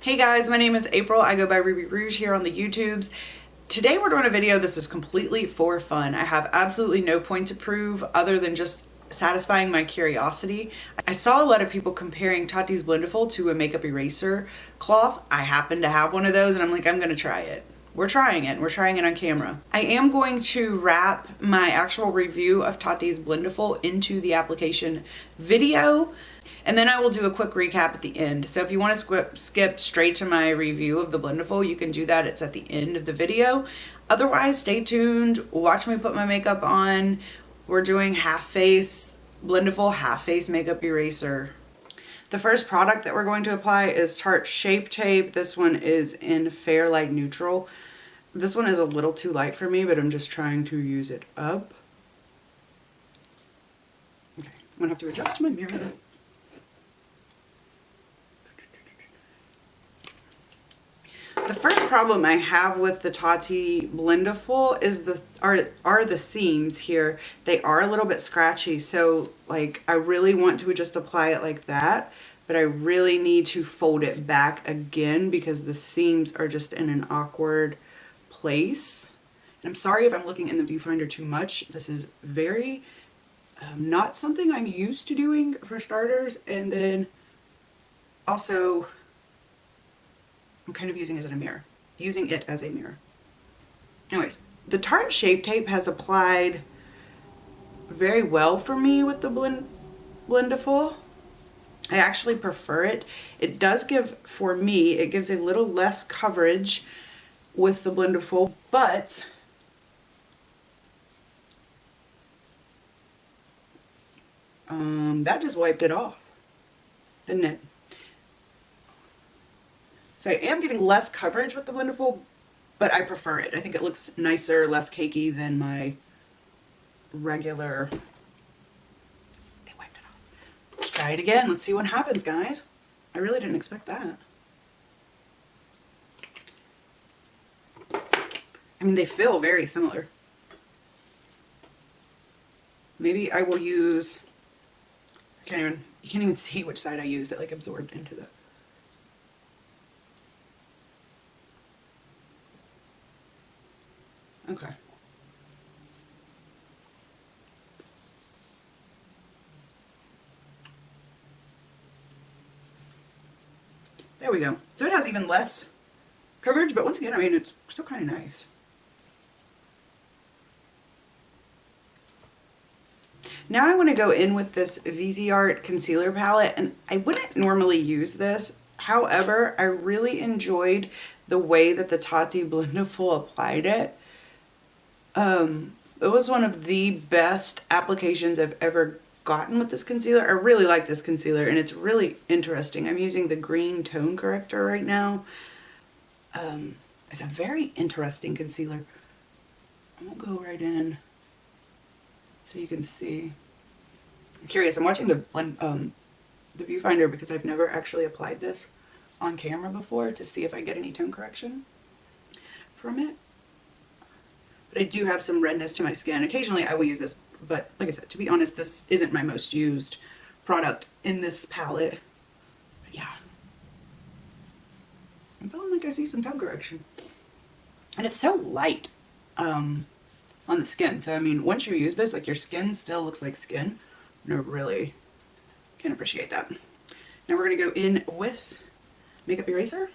Hey guys, my name is April. I go by Ruby Rouge here on the YouTubes. Today we're doing a video. This is completely for fun. I have absolutely no point to prove other than just satisfying my curiosity. I saw a lot of people comparing Tati's Blendiful to a makeup eraser cloth. I happen to have one of those and I'm like, I'm gonna try it. We're trying it. We're trying it on camera. I am going to wrap my actual review of Tati's Blendiful into the application video, and then I will do a quick recap at the end. So if you want to skip straight to my review of the Blendiful, you can do that. It's at the end of the video. Otherwise, stay tuned. Watch me put my makeup on. We're doing half face Blendiful, half face makeup eraser. The first product that we're going to apply is Tarte Shape Tape. This one is in Fair Light Neutral. This one is a little too light for me, but I'm just trying to use it up. Okay, I'm gonna have to adjust my mirror. The first problem I have with the Tati Blendiful is are the seams here. They are a little bit scratchy, so like I really want to just apply it like that, but I really need to fold it back again because the seams are just in an awkward place. And I'm sorry if I'm looking in the viewfinder too much. This is very not something I'm used to doing for starters, and then also I'm kind of using it as a mirror. Anyways, the Tarte Shape Tape has applied very well for me with the Blendiful. I actually prefer it. It does give, for me, it gives a little less coverage with the Blendiful, but that just wiped it off, didn't it? So I am getting less coverage with the Blendiful, but I prefer it. I think it looks nicer, less cakey than my regular. It wiped it off. Let's try it again. Let's see what happens, guys. I really didn't expect that. I mean, they feel very similar. Maybe I will use, you can't even see which side I used. It like absorbed into the. Okay. There we go. So it has even less coverage, but once again, I mean, it's still kind of nice. Now I want to go in with this Viseart concealer palette, and I wouldn't normally use this. However, I really enjoyed the way that the Tati Blendiful applied it. It was one of the best applications I've ever gotten with this concealer. I really like this concealer, and it's really interesting. I'm using the green tone corrector right now. It's a very interesting concealer. I'm gonna go right in so you can see. I'm curious. I'm watching the viewfinder because I've never actually applied this on camera before to see if I get any tone correction from it. But I do have some redness to my skin. Occasionally I will use this, but like I said, to be honest, this isn't my most used product in this palette. But yeah. I'm feeling like I see some tone correction. And it's so light on the skin. So I mean, once you use this, like your skin still looks like skin. And I really can appreciate that. Now we're going to go in with makeup eraser.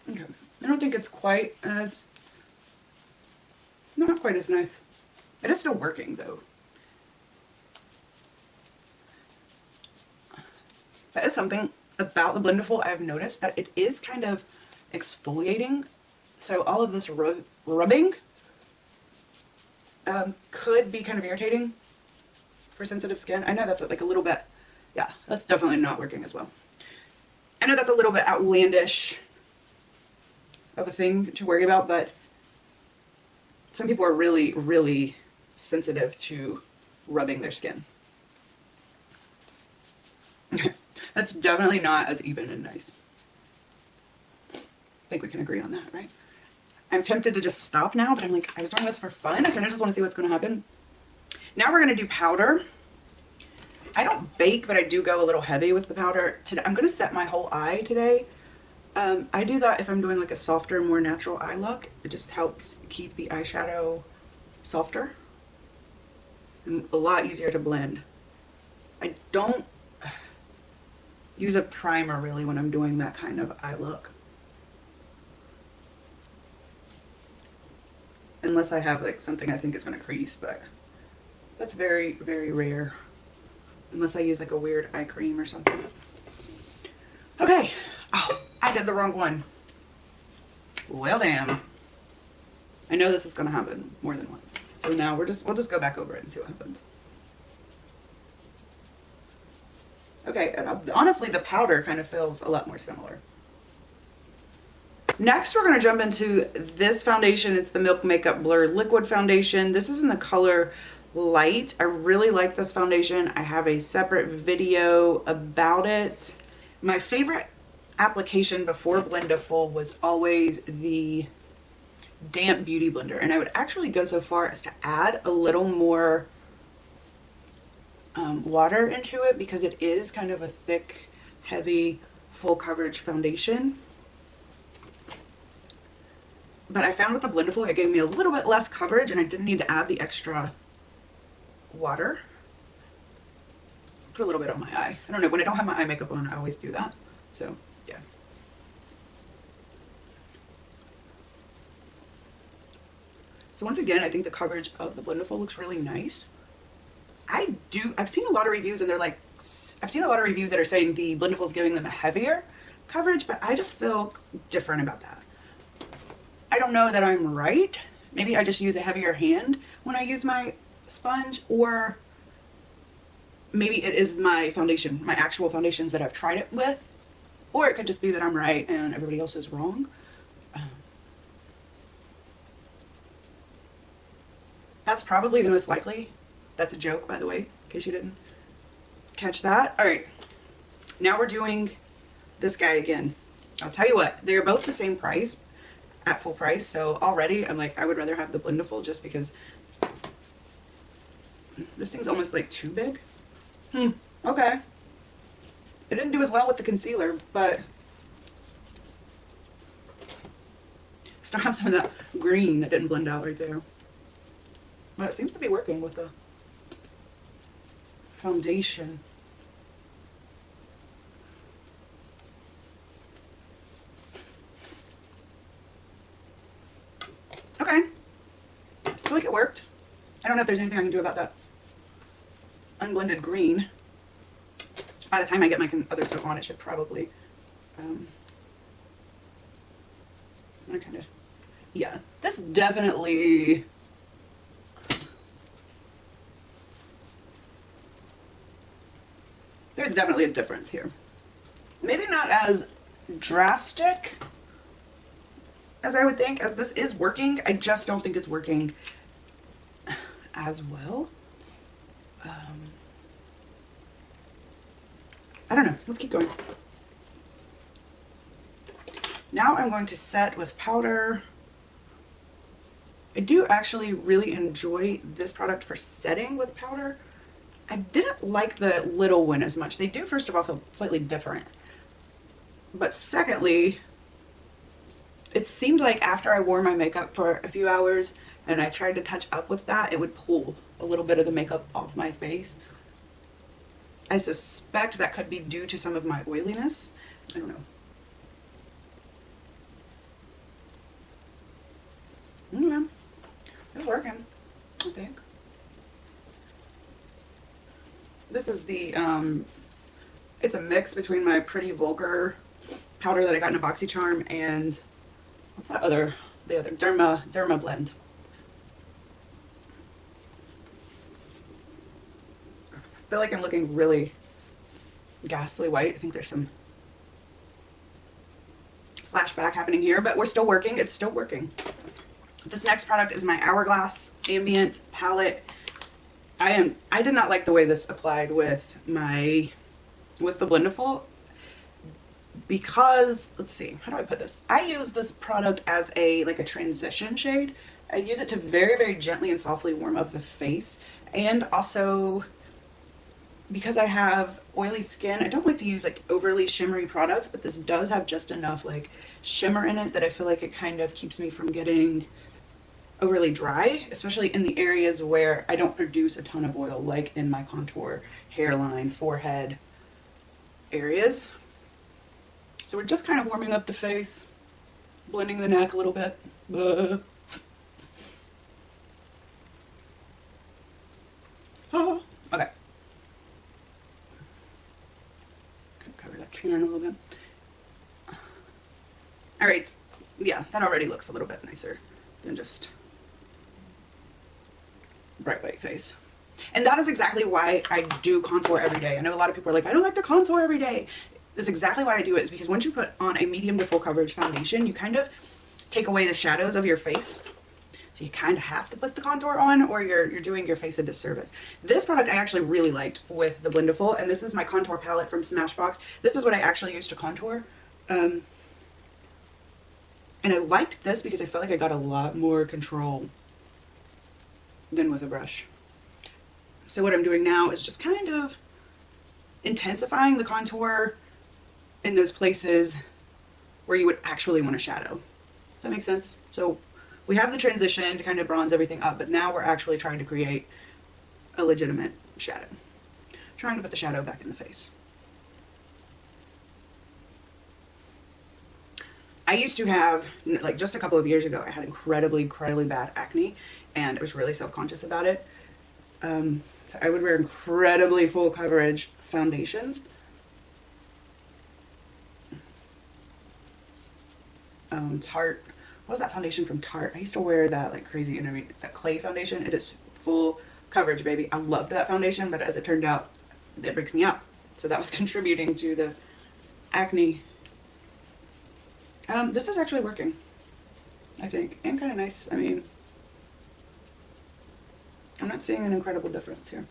Okay, I don't think it's quite as, not quite as nice. It is still working though. That is something about the Blendiful I've noticed, that it is kind of exfoliating. So all of this rubbing could be kind of irritating for sensitive skin. I know that's like a little bit, yeah, that's definitely not working as well. I know that's a little bit outlandish of a thing to worry about, but some people are really, really sensitive to rubbing their skin. That's definitely not as even and nice. I think we can agree on that, right? I'm tempted to just stop now, but I'm like, I was doing this for fun. I kind of just want to see what's going to happen. Now we're going to do powder. I don't bake, but I do go a little heavy with the powder. Today, I'm going to set my whole eye today. I do that if I'm doing like a softer, more natural eye look. It just helps keep the eyeshadow softer and a lot easier to blend. I don't use a primer really when I'm doing that kind of eye look. Unless I have like something I think is going to crease, but that's very, very rare. Unless I use like a weird eye cream or something. Okay. Oh, I did the wrong one. Well, damn. I know this is going to happen more than once. So now we'll just go back over it and see what happens. Okay, and honestly, the powder kind of feels a lot more similar. Next, we're going to jump into this foundation. It's the Milk Makeup Blur Liquid Foundation. This is in the color Light. I really like this foundation. I have a separate video about it. My favorite application before Blendiful was always the damp beauty blender, and I would actually go so far as to add a little more water into it because it is kind of a thick, heavy, full coverage foundation. But I found with the Blendiful it gave me a little bit less coverage and I didn't need to add the extra water. Put a little bit on my eye. I don't know, when I don't have my eye makeup on I always do that. So yeah. So once again, I think the coverage of the Blendiful looks really nice. I've seen a lot of reviews and I've seen a lot of reviews that are saying the Blendiful is giving them a heavier coverage, but I just feel different about that. I don't know that I'm right. Maybe I just use a heavier hand when I use my sponge, or maybe it is my foundation, my actual foundations that I've tried it with, or it could just be that I'm right and everybody else is wrong. That's probably the most likely. That's a joke, by the way, in case you didn't catch that. All right, now we're doing this guy again. I'll tell you what, they're both the same price, at full price, so already I'm like, I would rather have the Blendiful just because this thing's almost like too big. Okay. It didn't do as well with the concealer, but still have some of that green that didn't blend out right there. But it seems to be working with the foundation. Okay. I feel like it worked. I don't know if there's anything I can do about that unblended green. By the time I get my other stuff on, it should probably I kind of, yeah, this definitely there's definitely a difference here. Maybe not as drastic as I would think, as this is working. I just don't think it's working as well. I don't know. Let's keep going. Now I'm going to set with powder. I do actually really enjoy this product for setting with powder. I didn't like the little one as much. They do, first of all, feel slightly different. But secondly, it seemed like after I wore my makeup for a few hours and I tried to touch up with that, it would pull a little bit of the makeup off my face. I suspect that could be due to some of my oiliness. I don't know. Yeah, it's working, I think. This is the, it's a mix between my Pretty Vulgar powder that I got in a BoxyCharm and what's that other, the other, Derma Blend. I feel like I'm looking really ghastly white. I think there's some flashback happening here, but we're still working. It's still working. This next product is my Hourglass Ambient Palette. I did not like the way this applied with the Blendiful because, let's see, how do I put this? I use this product as like a transition shade. I use it to very, very gently and softly warm up the face, and also because I have oily skin, I don't like to use like overly shimmery products, but this does have just enough like shimmer in it that I feel like it kind of keeps me from getting overly dry, especially in the areas where I don't produce a ton of oil, like in my contour, hairline, forehead areas. So we're just kind of warming up the face, blending the neck a little bit. Okay. Cover that can a little bit. All right. Yeah, that already looks a little bit nicer than just bright white face. And that is exactly why I do contour every day. I know a lot of people are like, I don't like to contour every day. That's exactly why I do it, is because once you put on a medium to full coverage foundation, you kind of take away the shadows of your face. So you kind of have to put the contour on, or you're doing your face a disservice. This product I actually really liked with the Blendiful, and this is my contour palette from Smashbox. This is what I actually use to contour. And I liked this because I felt like I got a lot more control than with a brush. So what I'm doing now is just kind of intensifying the contour in those places where you would actually want to shadow. Does that make sense? So we have the transition to kind of bronze everything up, but now we're actually trying to create a legitimate shadow. Trying to put the shadow back in the face. I used to have, like just a couple of years ago, I had incredibly bad acne, and I was really self-conscious about it. So I would wear incredibly full coverage foundations. Tarte, what was that foundation from Tarte? I used to wear that like crazy, that clay foundation. It is full coverage, baby. I loved that foundation, but as it turned out, it breaks me out. So that was contributing to the acne. This is actually working, I think, and kind of nice. I mean, I'm not seeing an incredible difference here.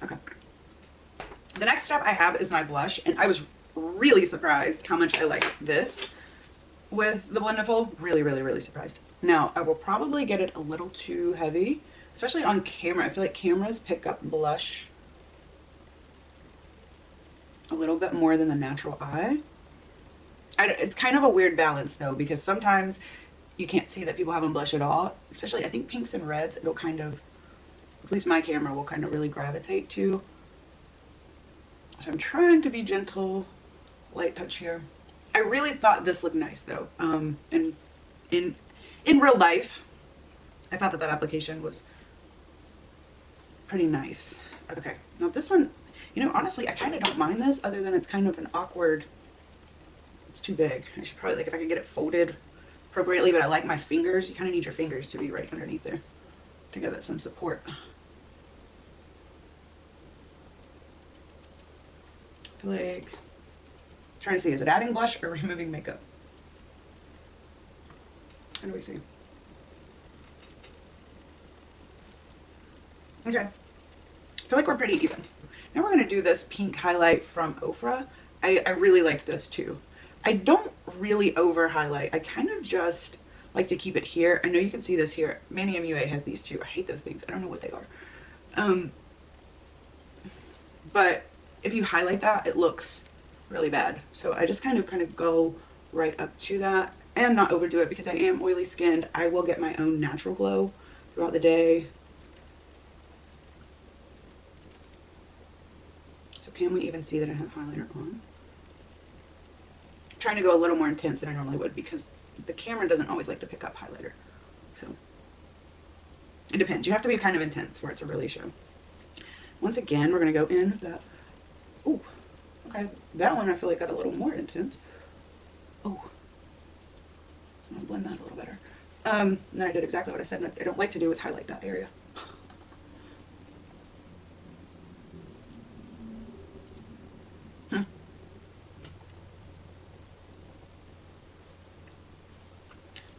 Okay. The next step I have is my blush, and I was really surprised how much I like this with the Blendiful. Really surprised. Now, I will probably get it a little too heavy, especially on camera. I feel like cameras pick up blush a little bit more than the natural eye. It's kind of a weird balance though, because sometimes you can't see that people haven't blushed at all. Especially, I think pinks and reds go kind of, at least my camera will kind of really gravitate to. So I'm trying to be gentle, light touch here. I really thought this looked nice though. In real life, I thought that application was pretty nice. Okay, now this one, you know, honestly, I kind of don't mind this, other than it's kind of an awkward, it's too big. I should probably, like, if I could get it folded appropriately, but I like my fingers. You kind of need your fingers to be right underneath there to give it some support. I feel like, trying to see, is it adding blush or removing makeup? How do we see? Okay. I feel like we're pretty even. Now we're going to do this pink highlight from Ofra. I really liked this too. I don't really over highlight. I kind of just like to keep it here. I know you can see this here. Manny MUA has these too. I hate those things. I don't know what they are. But if you highlight that, it looks really bad. So I just kind of go right up to that and not overdo it, because I am oily skinned. I will get my own natural glow throughout the day. So can we even see that I have highlighter on? I'm trying to go a little more intense than I normally would, because the camera doesn't always like to pick up highlighter. So it depends. You have to be kind of intense for it to really show. Once again, we're going to go in with that. Ooh, okay. That one I feel like got a little more intense. Oh, I'm going to blend that a little better. Then I did exactly what I said I don't like to do, is highlight that area.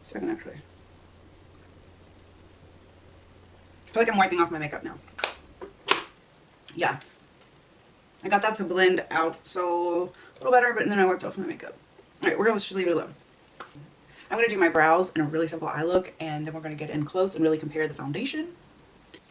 So I can actually, I feel like I'm wiping off my makeup now. Yeah, I got that to blend out so a little better, but then I wiped off my makeup. All right, we're gonna just leave it alone. I'm going to do my brows in a really simple eye look, and then we're going to get in close and really compare the foundation.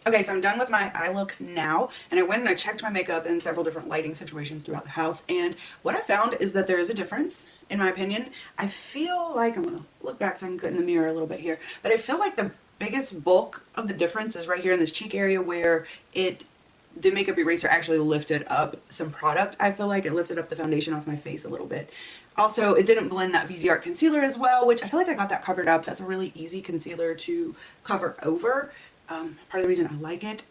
Okay, so I'm done with my eye look now, and I went and I checked my makeup in several different lighting situations throughout the house, and what I found is that there is a difference, in my opinion. I feel like, I'm going to look back so I can get in the mirror a little bit here, but I feel like the biggest bulk of the difference is right here in this cheek area where the makeup eraser actually lifted up some product. I feel like it lifted up the foundation off my face a little bit. Also, it didn't blend that VZ Art concealer as well, which I feel like I got that covered up. That's a really easy concealer to cover over. Part of the reason I like it.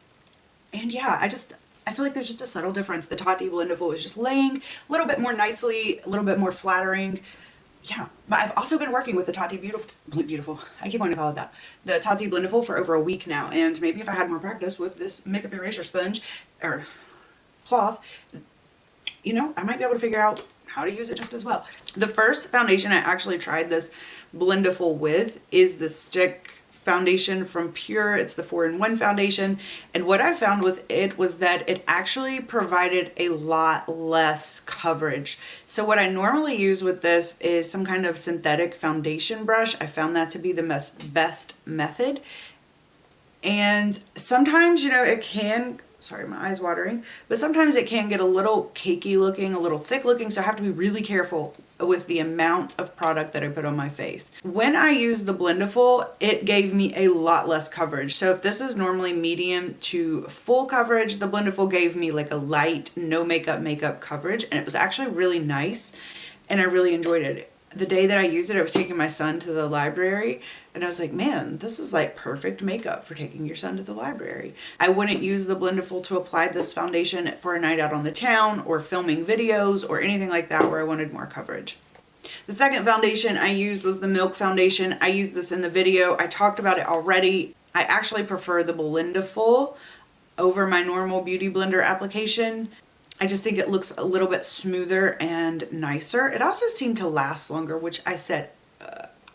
And yeah, I feel like there's just a subtle difference. The Tati Blendiful is just laying a little bit more nicely, a little bit more flattering. Yeah, but I've also been working with the Tati Beautiful, I keep wanting to call it that, the Tati Blendiful for over a week now, and maybe if I had more practice with this makeup erasure sponge, or cloth, you know, I might be able to figure out how to use it just as well. The first foundation I actually tried this Blendiful with is the stick foundation from Pure. It's the 4-in-1 foundation, and what I found with it was that it actually provided a lot less coverage. So what I normally use with this is some kind of synthetic foundation brush. I found that to be the best method, and sometimes, you know, it can, sorry, my eye's watering, but sometimes it can get a little cakey looking, a little thick looking, so I have to be really careful with the amount of product that I put on my face. When I used the Blendiful, it gave me a lot less coverage. So if this is normally medium to full coverage, the Blendiful gave me like a light, no makeup coverage, and it was actually really nice, and I really enjoyed it. The day that I used it, I was taking my son to the library, and I was like, man, this is like perfect makeup for taking your son to the library. I wouldn't use the Blendiful to apply this foundation for a night out on the town or filming videos or anything like that where I wanted more coverage. The second foundation I used was the Milk foundation. I used this in the video. I talked about it already. I actually prefer the Blendiful over my normal Beauty Blender application. I just think it looks a little bit smoother and nicer. It also seemed to last longer, which I said,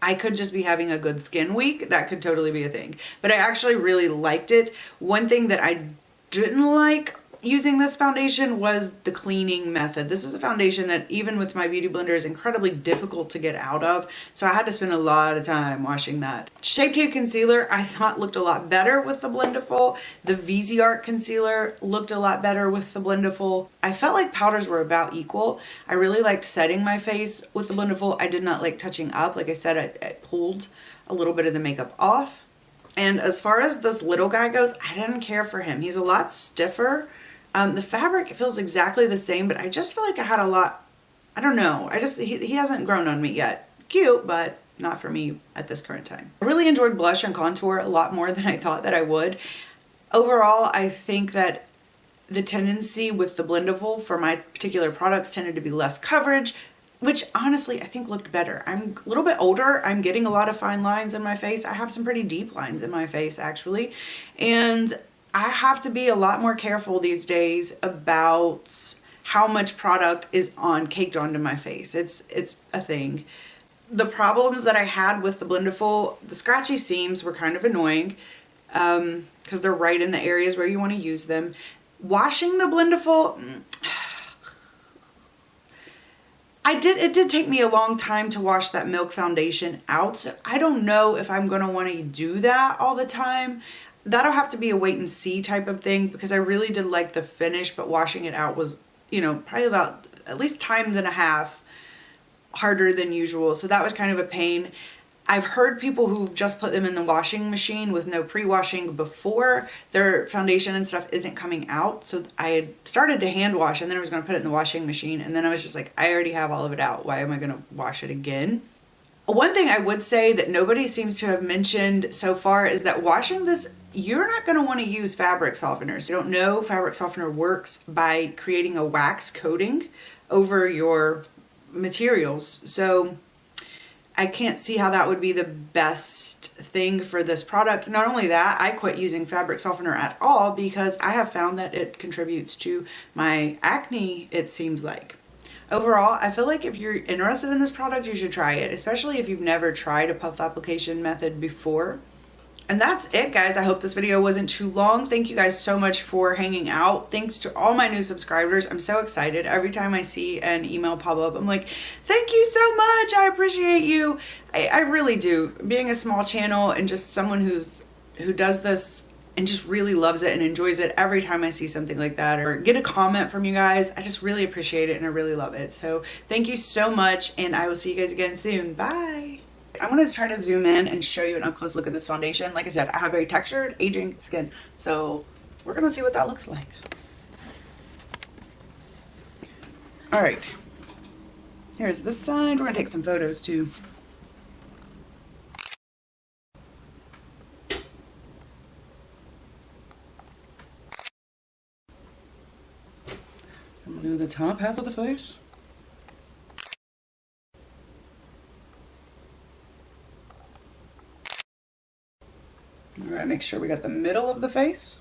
I could just be having a good skin week. That could totally be a thing. But I actually really liked it. One thing that I didn't like using this foundation was the cleaning method. This is a foundation that even with my Beauty Blender is incredibly difficult to get out of. So I had to spend a lot of time washing that. Shape Tape Concealer I thought looked a lot better with the Blendiful. The VZ Art Concealer looked a lot better with the Blendiful. I felt like powders were about equal. I really liked setting my face with the Blendiful. I did not like touching up. Like I said, I pulled a little bit of the makeup off. And as far as this little guy goes, I didn't care for him. He's a lot stiffer. The fabric feels exactly the same, but I just feel like I had a lot, I don't know. He hasn't grown on me yet. Cute, but not for me at this current time. I really enjoyed blush and contour a lot more than I thought that I would. Overall, I think that the tendency with the Blendiful for my particular products tended to be less coverage, which honestly I think looked better. I'm a little bit older. I'm getting a lot of fine lines in my face. I have some pretty deep lines in my face actually. And I have to be a lot more careful these days about how much product is caked onto my face. It's a thing. The problems that I had with the Blendiful, the scratchy seams were kind of annoying because they're right in the areas where you want to use them. Washing the Blendiful, it did take me a long time to wash that Milk foundation out. So I don't know if I'm going to want to do that all the time. That'll have to be a wait and see type of thing because I really did like the finish, but washing it out was, you know, probably about at least times and a half harder than usual. So that was kind of a pain. I've heard people who've just put them in the washing machine with no pre-washing before their foundation and stuff isn't coming out. So I had started to hand wash and then I was going to put it in the washing machine. And then I was just like, I already have all of it out. Why am I going to wash it again? One thing I would say that nobody seems to have mentioned so far is that washing this, you're not going to want to use fabric softeners. You don't know fabric softener works by creating a wax coating over your materials. So I can't see how that would be the best thing for this product. Not only that, I quit using fabric softener at all because I have found that it contributes to my acne, it seems like. Overall, I feel like if you're interested in this product, you should try it, especially if you've never tried a puff application method before. And that's it, guys. I hope this video wasn't too long. Thank you guys so much for hanging out. Thanks to all my new subscribers. I'm so excited. Every time I see an email pop up, I'm like, thank you so much. I appreciate you. I really do. Being a small channel and just someone who does this and just really loves it and enjoys it, every time I see something like that or get a comment from you guys, I just really appreciate it and I really love it. So thank you so much, and I will see you guys again soon. Bye. I'm going to try to zoom in and show you an up close look at this foundation. Like I said, I have very textured, aging skin, so we're going to see what that looks like. All right, here's this side. We're going to take some photos too. I'm going to do the top half of the face. All right, make sure we got the middle of the face.